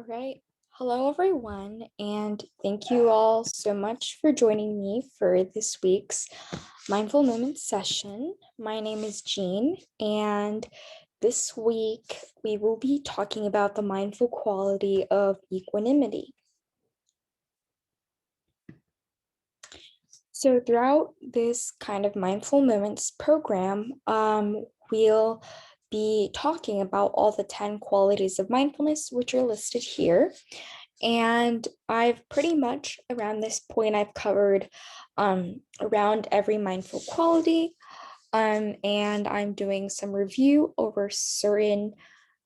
All right. Hello, everyone, and thank you all so much for joining me for this week's Mindful Moments session. My name is Jean, and this week we will be talking about the mindful quality of equanimity. So, throughout this kind of Mindful Moments program, we'll be talking about all the 10 qualities of mindfulness, which are listed here. And I've pretty much around this point, I've covered around every mindful quality. And I'm doing some review over certain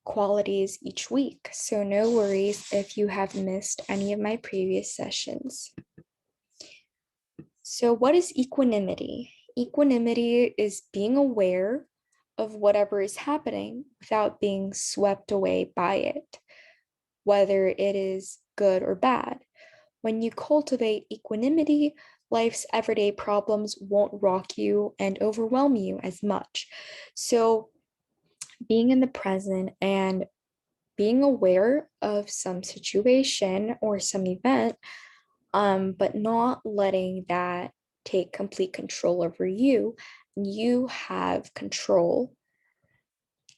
qualities each week. So no worries if you have missed any of my previous sessions. So what is equanimity? Equanimity is being aware of whatever is happening without being swept away by it, whether it is good or bad. When you cultivate equanimity, life's everyday problems won't rock you and overwhelm you as much. So, being in the present and being aware of some situation or some event, but not letting that take complete control over you. You have control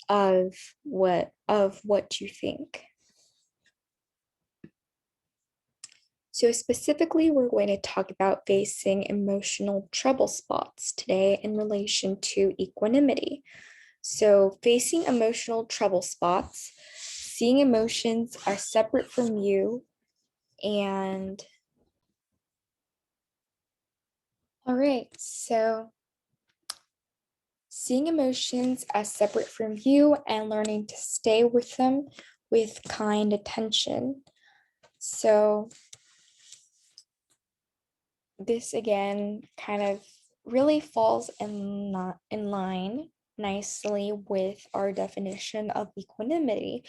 of what you think. So specifically, we're going to talk about facing emotional trouble spots today in relation to equanimity. So facing emotional trouble spots, seeing emotions as separate from you, and all right, so seeing emotions as separate from you and learning to stay with them with kind attention. So this again kind of really falls not in line nicely with our definition of equanimity,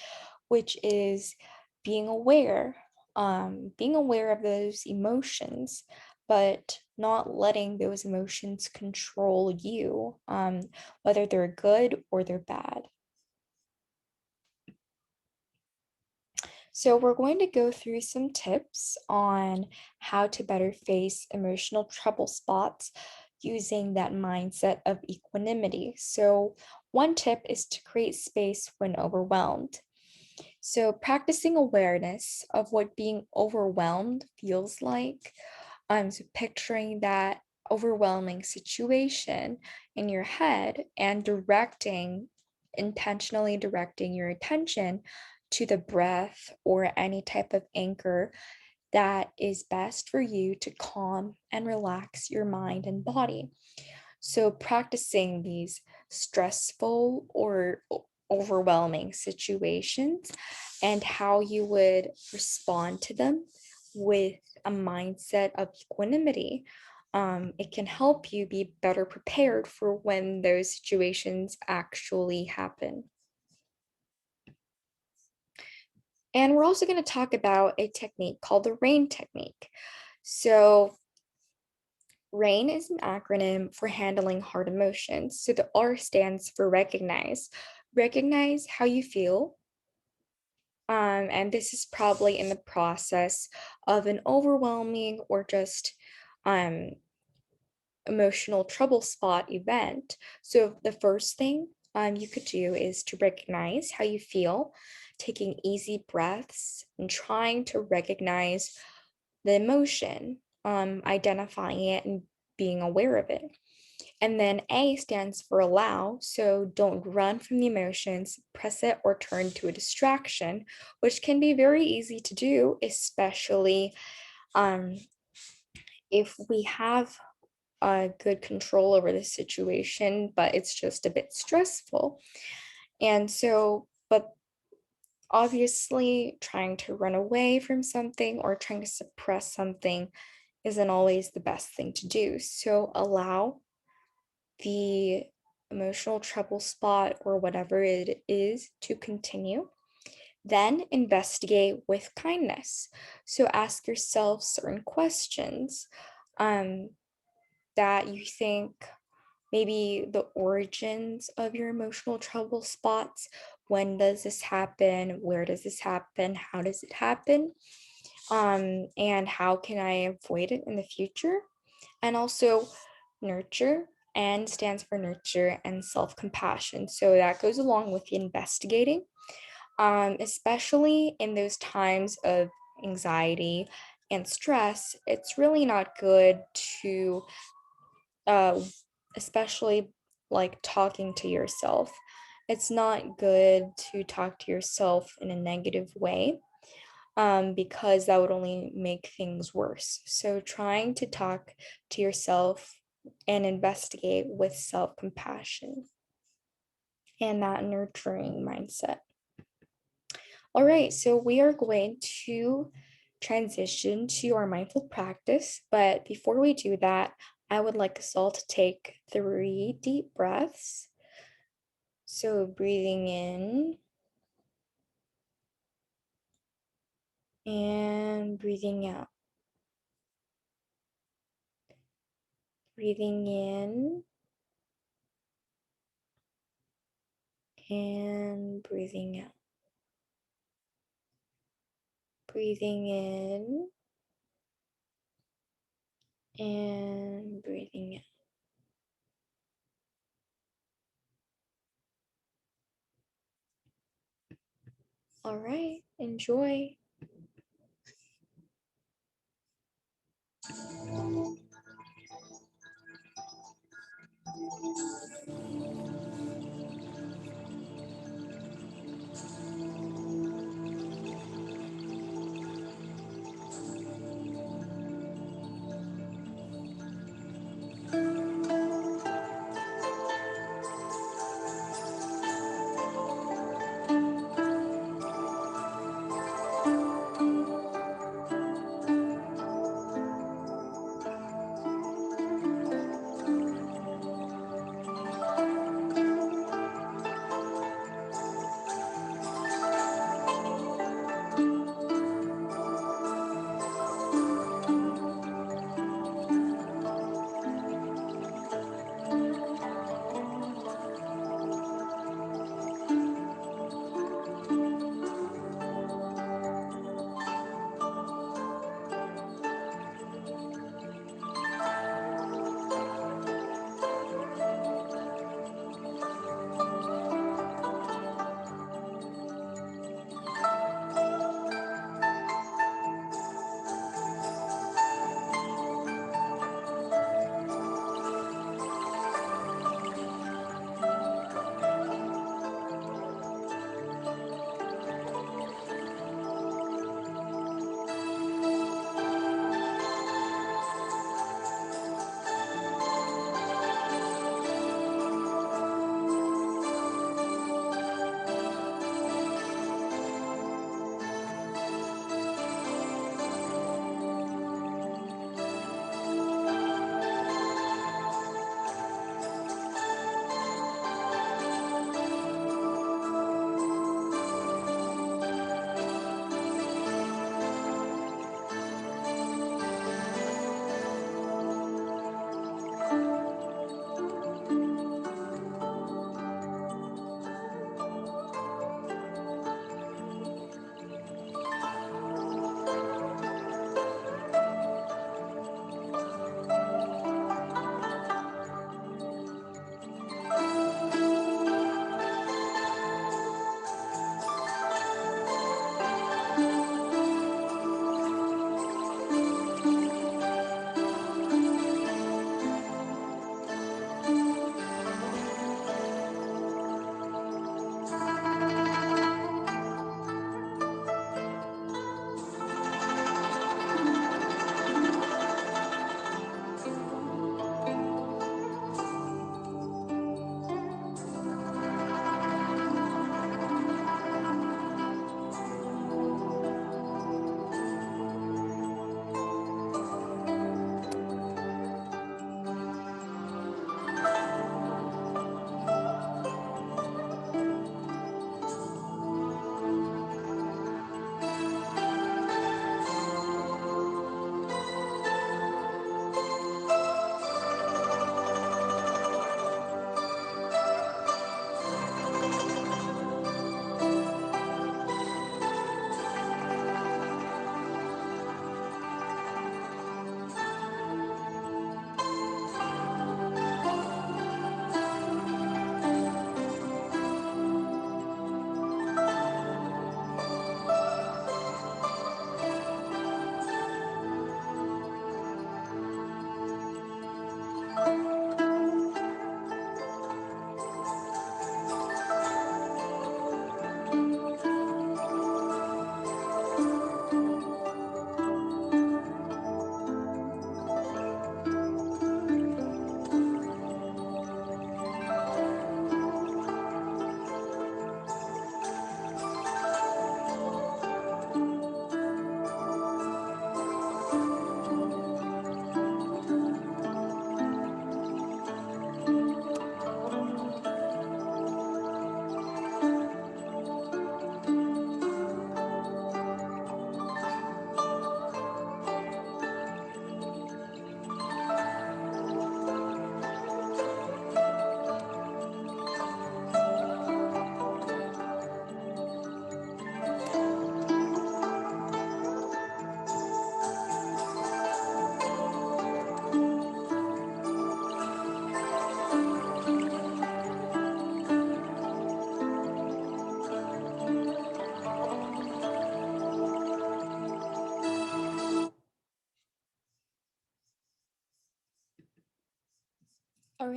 which is being aware of those emotions, but not letting those emotions control you, whether they're good or they're bad. So we're going to go through some tips on how to better face emotional trouble spots using that mindset of equanimity. So one tip is to create space when overwhelmed. So practicing awareness of what being overwhelmed feels like. So picturing that overwhelming situation in your head and intentionally directing your attention to the breath or any type of anchor that is best for you to calm and relax your mind and body. So, practicing these stressful or overwhelming situations and how you would respond to them with a mindset of equanimity. It can help you be better prepared for when those situations actually happen. And we're also going to talk about a technique called the RAIN technique. So, RAIN is an acronym for handling hard emotions. So, the R stands for recognize. Recognize how you feel. And this is probably in the process of an overwhelming or just um, emotional trouble spot event. So, the first thing you could do is to recognize how you feel, taking easy breaths and trying to recognize the emotion, identifying it and being aware of it. And then A stands for allow. So don't run from the emotions, press it, or turn to a distraction, which can be very easy to do, especially um, if we have good control over the situation, but it's just a bit stressful. And so, but obviously, trying to run away from something or trying to suppress something isn't always the best thing to do. So, allow the emotional trouble spot or whatever it is to continue. Then investigate with kindness. So, ask yourself certain questions that you think maybe the origins of your emotional trouble spots. When does this happen? Where does this happen? How does it happen? And how can I avoid it in the future? And also, nurture, and stands for nurture and self compassion. So that goes along with the investigating, especially in those times of anxiety and stress. It's really not good to, uh, especially like talking to yourself. It's not good to talk to yourself in a negative way, because that would only make things worse. So, trying to talk to yourself and investigate with self compassion and that nurturing mindset. All right, so we are going to transition to our mindful practice. But before we do that, I would like us all to take 3 deep breaths. So, breathing in and breathing out. Breathing in and breathing out. Breathing in and breathing out. All right, enjoy.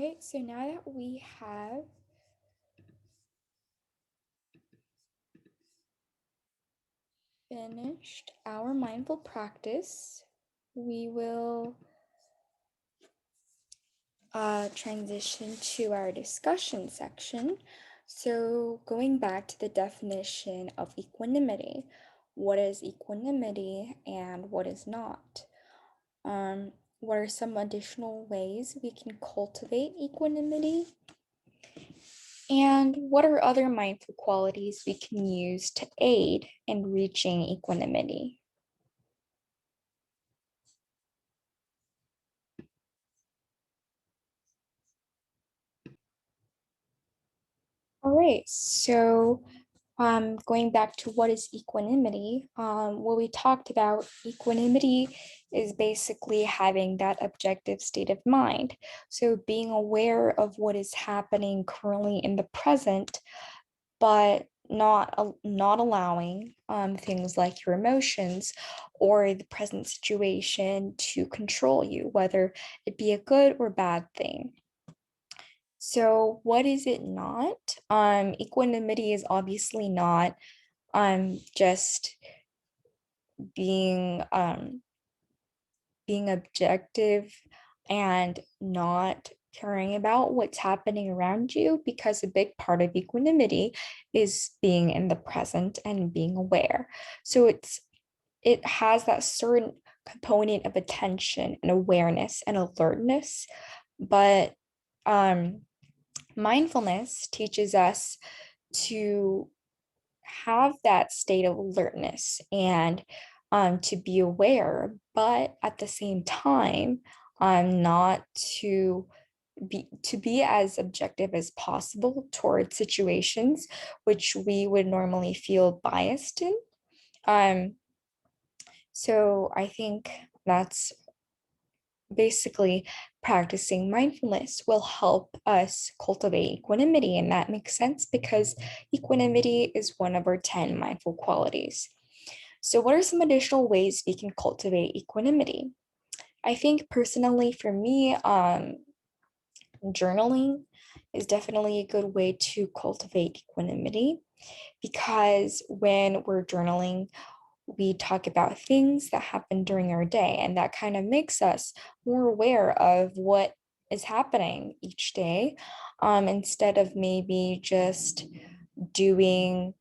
right, so now that we have finished our mindful practice, we will transition to our discussion section. So going back to the definition of equanimity, what is equanimity and what is not? What are some additional ways we can cultivate equanimity? And what are other mindful qualities we can use to aid in reaching equanimity? All right, so going back to what is equanimity, what we talked about, equanimity is basically having that objective state of mind. So being aware of what is happening currently in the present, but not allowing things like your emotions or the present situation to control you, whether it be a good or bad thing. So what is it not? Equanimity is obviously not just being being objective and not caring about what's happening around you, because a big part of equanimity is being in the present and being aware. So it has that certain component of attention and awareness and alertness, but mindfulness teaches us to have that state of alertness and to be aware, but at the same time, not to be as objective as possible towards situations which we would normally feel biased in. Um, so I think that's basically practicing mindfulness will help us cultivate equanimity. And that makes sense because equanimity is one of our 10 mindful qualities. So, what are some additional ways we can cultivate equanimity? I think personally for me, journaling is definitely a good way to cultivate equanimity, because when we're journaling, we talk about things that happen during our day, and that kind of makes us more aware of what is happening each day, instead of maybe just doing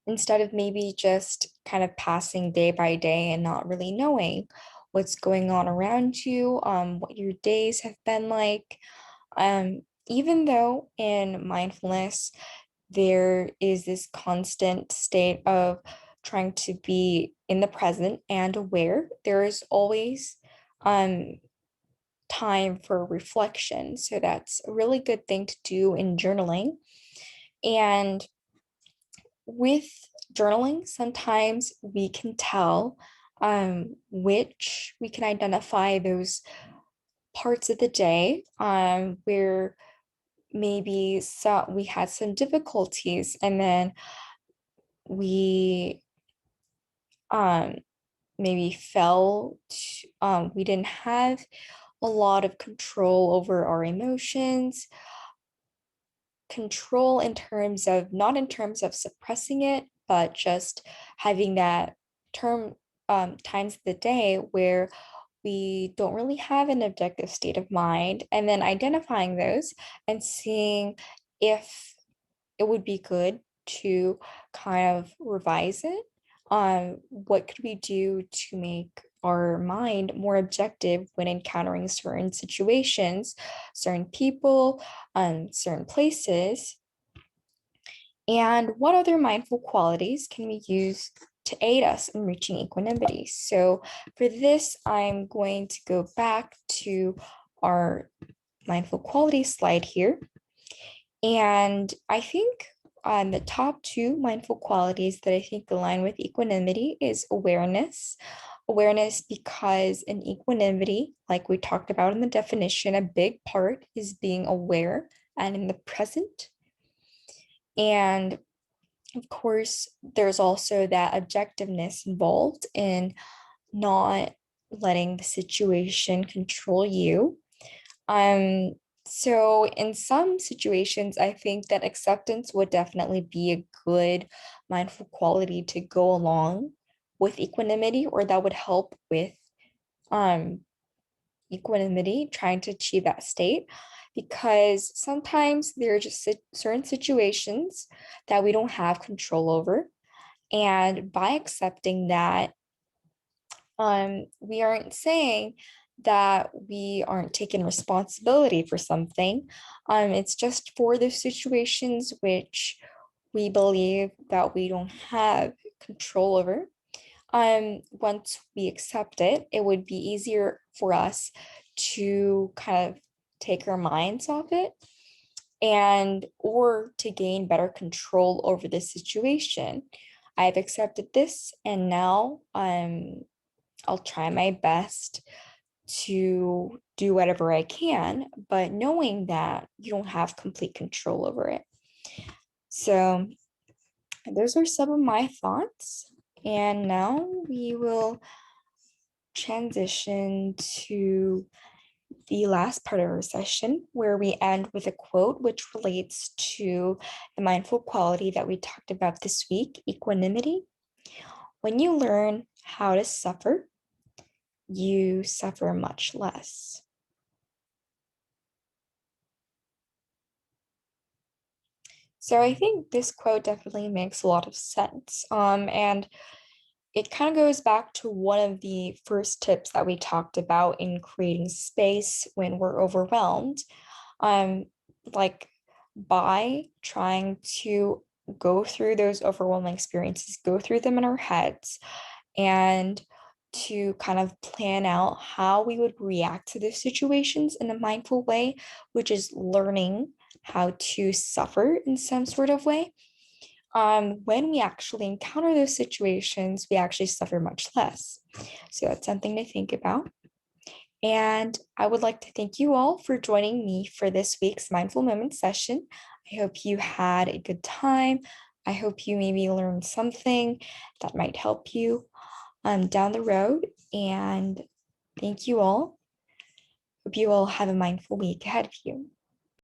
instead of maybe just kind of passing day by day and not really knowing what's going on around you, what your days have been like. Even though in mindfulness there is this constant state of trying to be in the present and aware, there is always um, time for reflection. So that's a really good thing to do in journaling. And with journaling, sometimes we can tell which we can identify those parts of the day where maybe we had some difficulties, and then we um, maybe we didn't have a lot of control over our emotions, control in terms of not in terms of suppressing it, but just having that term times of the day where we don't really have an objective state of mind, and then identifying those and seeing if it would be good to kind of revise it. What could we do to make our mind more objective when encountering certain situations, certain people, certain places? And what other mindful qualities can we use to aid us in reaching equanimity? So for this, I'm going to go back to our mindful quality slide here. And I think the top two mindful qualities that I think align with equanimity is awareness. Awareness, because in equanimity, like we talked about in the definition, a big part is being aware and in the present. And of course, there's also that objectiveness involved in not letting the situation control you. Um, so in some situations, I think that acceptance would definitely be a good mindful quality to go along with equanimity, or that would help with um equanimity, trying to achieve that state. Because sometimes there are just certain situations that we don't have control over. And by accepting that, we aren't saying that we aren't taking responsibility for something. It's just for the situations which we believe that we don't have control over. Once we accept it, it would be easier for us to kind of take our minds off it, and or to gain better control over the situation. I've accepted this, and now I'll try my best to do whatever I can, but knowing that you don't have complete control over it. So those are some of my thoughts. And now we will transition to the last part of our session, where we end with a quote which relates to the mindful quality that we talked about this week, equanimity. When you learn how to suffer, you suffer much less. So I think this quote definitely makes a lot of sense. And it kind of goes back to one of the first tips that we talked about in creating space when we're overwhelmed. Um, like by trying to go through those overwhelming experiences, go through them in our heads, and to kind of plan out how we would react to those situations in a mindful way, which is learning how to suffer in some sort of way. When we actually encounter those situations, we actually suffer much less. So that's something to think about. And I would like to thank you all for joining me for this week's Mindful Moments session. I hope you had a good time. I hope you maybe learned something that might help you down the road. And thank you all. Hope you all have a mindful week ahead of you.